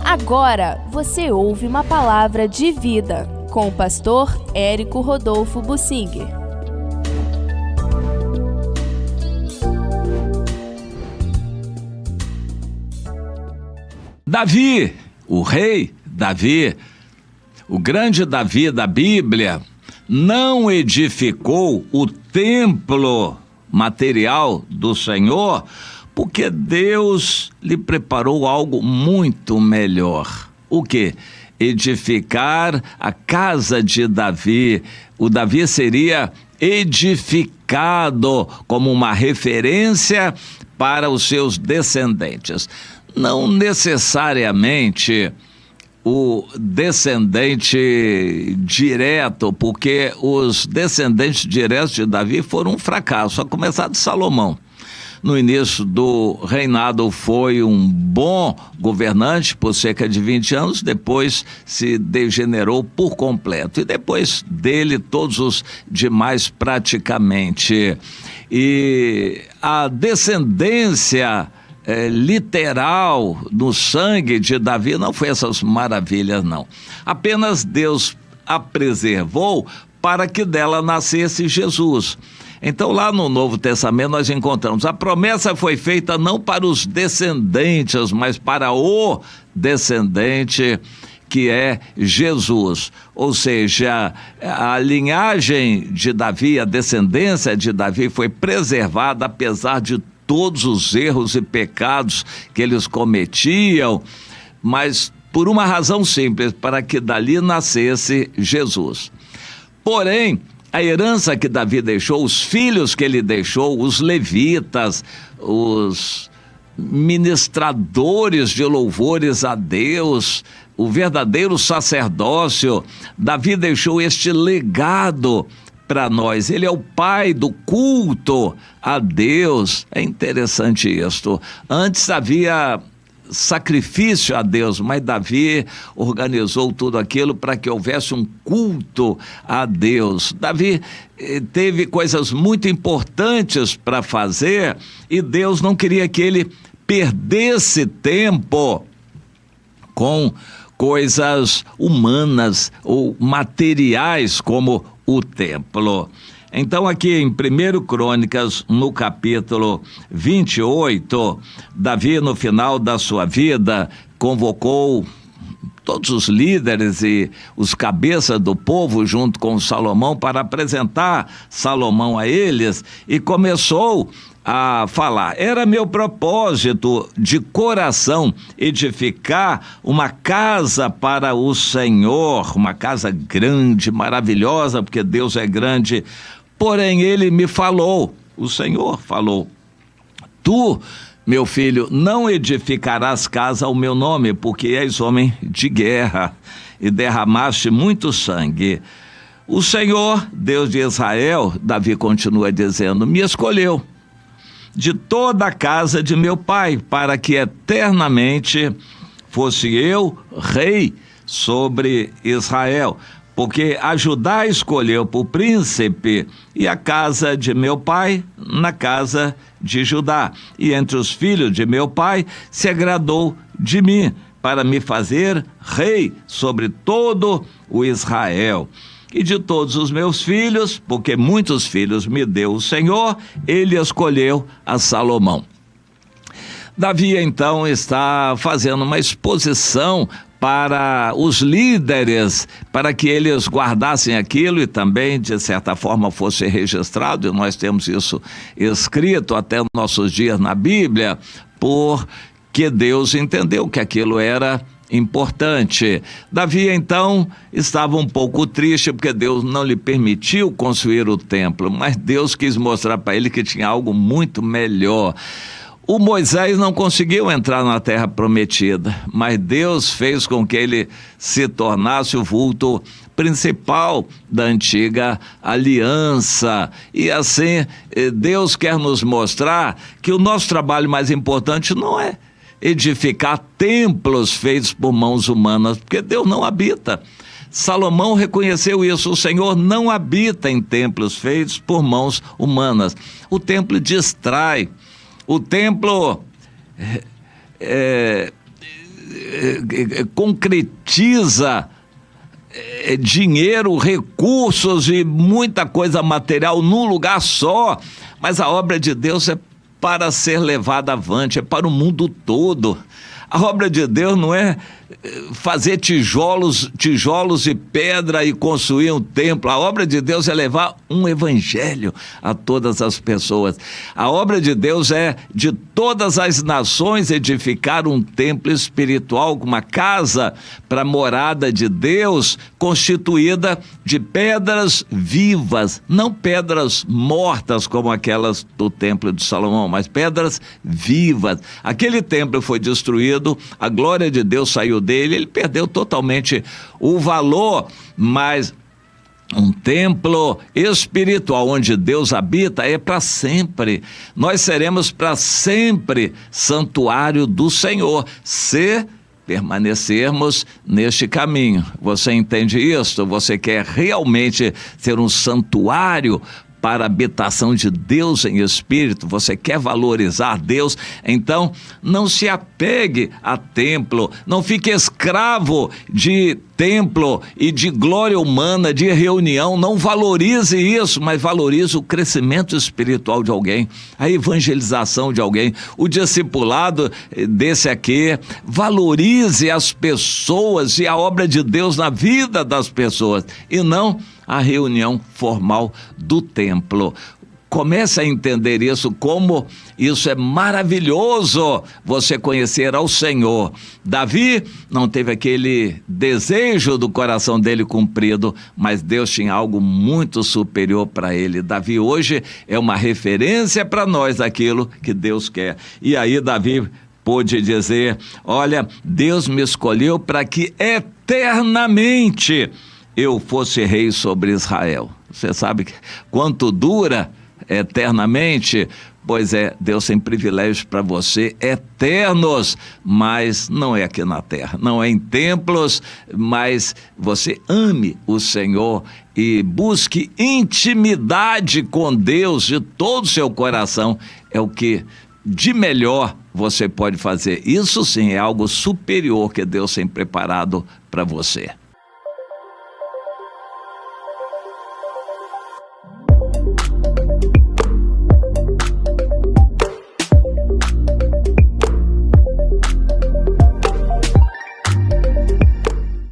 Agora você ouve uma palavra de vida com o pastor Érico Rodolfo Bussinger. Davi, o rei Davi, o grande Davi da Bíblia, não edificou o templo material do Senhor, porque Deus lhe preparou algo muito melhor. O quê? Edificar a casa de Davi. O Davi seria edificado como uma referência para os seus descendentes. Não necessariamente o descendente direto, porque os descendentes diretos de Davi foram um fracasso, a começar de Salomão. No início do reinado foi um bom governante por cerca de 20 anos, depois se degenerou por completo. E depois dele, todos os demais praticamente. E a descendência literal no sangue de Davi não foi essas maravilhas, não. Apenas Deus a preservou para que dela nascesse Jesus. Então, lá no Novo Testamento nós encontramos, a promessa foi feita não para os descendentes, mas para o descendente, que é Jesus. Ou seja, a linhagem de Davi, a descendência de Davi foi preservada apesar de todos os erros e pecados que eles cometiam, mas por uma razão simples, para que dali nascesse Jesus. Porém, a herança que Davi deixou, os filhos que ele deixou, os levitas, os ministradores de louvores a Deus, o verdadeiro sacerdócio, Davi deixou este legado para nós. Ele é o pai do culto a Deus. É interessante isto. Antes havia sacrifício a Deus, mas Davi organizou tudo aquilo para que houvesse um culto a Deus. Davi teve coisas muito importantes para fazer e Deus não queria que ele perdesse tempo com coisas humanas ou materiais como o templo. Então, aqui em 1 Crônicas, no capítulo 28, Davi, no final da sua vida, convocou todos os líderes e os cabeças do povo junto com Salomão para apresentar Salomão a eles e começou a falar: era meu propósito de coração edificar uma casa para o Senhor, uma casa grande, maravilhosa, porque Deus é grande. Porém, ele me falou, o Senhor falou: tu, meu filho, não edificarás casa ao meu nome, porque és homem de guerra e derramaste muito sangue. O Senhor, Deus de Israel, Davi continua dizendo, me escolheu de toda a casa de meu pai, para que eternamente fosse eu rei sobre Israel. Porque a Judá escolheu por príncipe e a casa de meu pai na casa de Judá. E entre os filhos de meu pai se agradou de mim, para me fazer rei sobre todo o Israel. E de todos os meus filhos, porque muitos filhos me deu o Senhor, ele escolheu a Salomão. Davi, então, está fazendo uma exposição para os líderes, para que eles guardassem aquilo e também, de certa forma, fosse registrado, e nós temos isso escrito até nossos dias na Bíblia, porque Deus entendeu que aquilo era importante. Davi, então, estava um pouco triste porque Deus não lhe permitiu construir o templo, mas Deus quis mostrar para ele que tinha algo muito melhor. O Moisés não conseguiu entrar na terra prometida, mas Deus fez com que ele se tornasse o vulto principal da antiga aliança. E assim, Deus quer nos mostrar que o nosso trabalho mais importante não é edificar templos feitos por mãos humanas, porque Deus não habita. Salomão reconheceu isso, o Senhor não habita em templos feitos por mãos humanas. O templo distrai. O templo concretiza dinheiro, recursos e muita coisa material num lugar só, mas a obra de Deus é para ser levada avante, é para o mundo todo. A obra de Deus não é fazer tijolos e pedra e construir um templo. A obra de Deus é levar um evangelho a todas as pessoas. A obra de Deus é de todas as nações edificar um templo espiritual, uma casa para a morada de Deus, constituída de pedras vivas, não pedras mortas como aquelas do templo de Salomão, mas pedras vivas. Aquele templo foi destruído, a glória de Deus saiu dele, ele perdeu totalmente o valor, mas um templo espiritual onde Deus habita é para sempre. Nós seremos para sempre santuário do Senhor, se permanecermos neste caminho. Você entende isso? Você quer realmente ser um santuário para a habitação de Deus em espírito? Você quer valorizar Deus? Então, não se apegue a templo, não fique escravo de templo e de glória humana, de reunião. Não valorize isso, mas valorize o crescimento espiritual de alguém, a evangelização de alguém, o discipulado desse aqui. Valorize as pessoas e a obra de Deus na vida das pessoas, e não a reunião formal do templo. Comece a entender isso, como isso é maravilhoso, você conhecer ao Senhor. Davi não teve aquele desejo do coração dele cumprido, mas Deus tinha algo muito superior para ele. Davi hoje é uma referência para nós daquilo que Deus quer. E aí Davi pôde dizer: olha, Deus me escolheu para que eternamente eu fosse rei sobre Israel. Você sabe quanto dura eternamente? Pois é, Deus tem privilégios para você eternos, mas não é aqui na terra, não é em templos, mas você ame o Senhor e busque intimidade com Deus de todo o seu coração. É o que de melhor você pode fazer. Isso sim é algo superior que Deus tem preparado para você.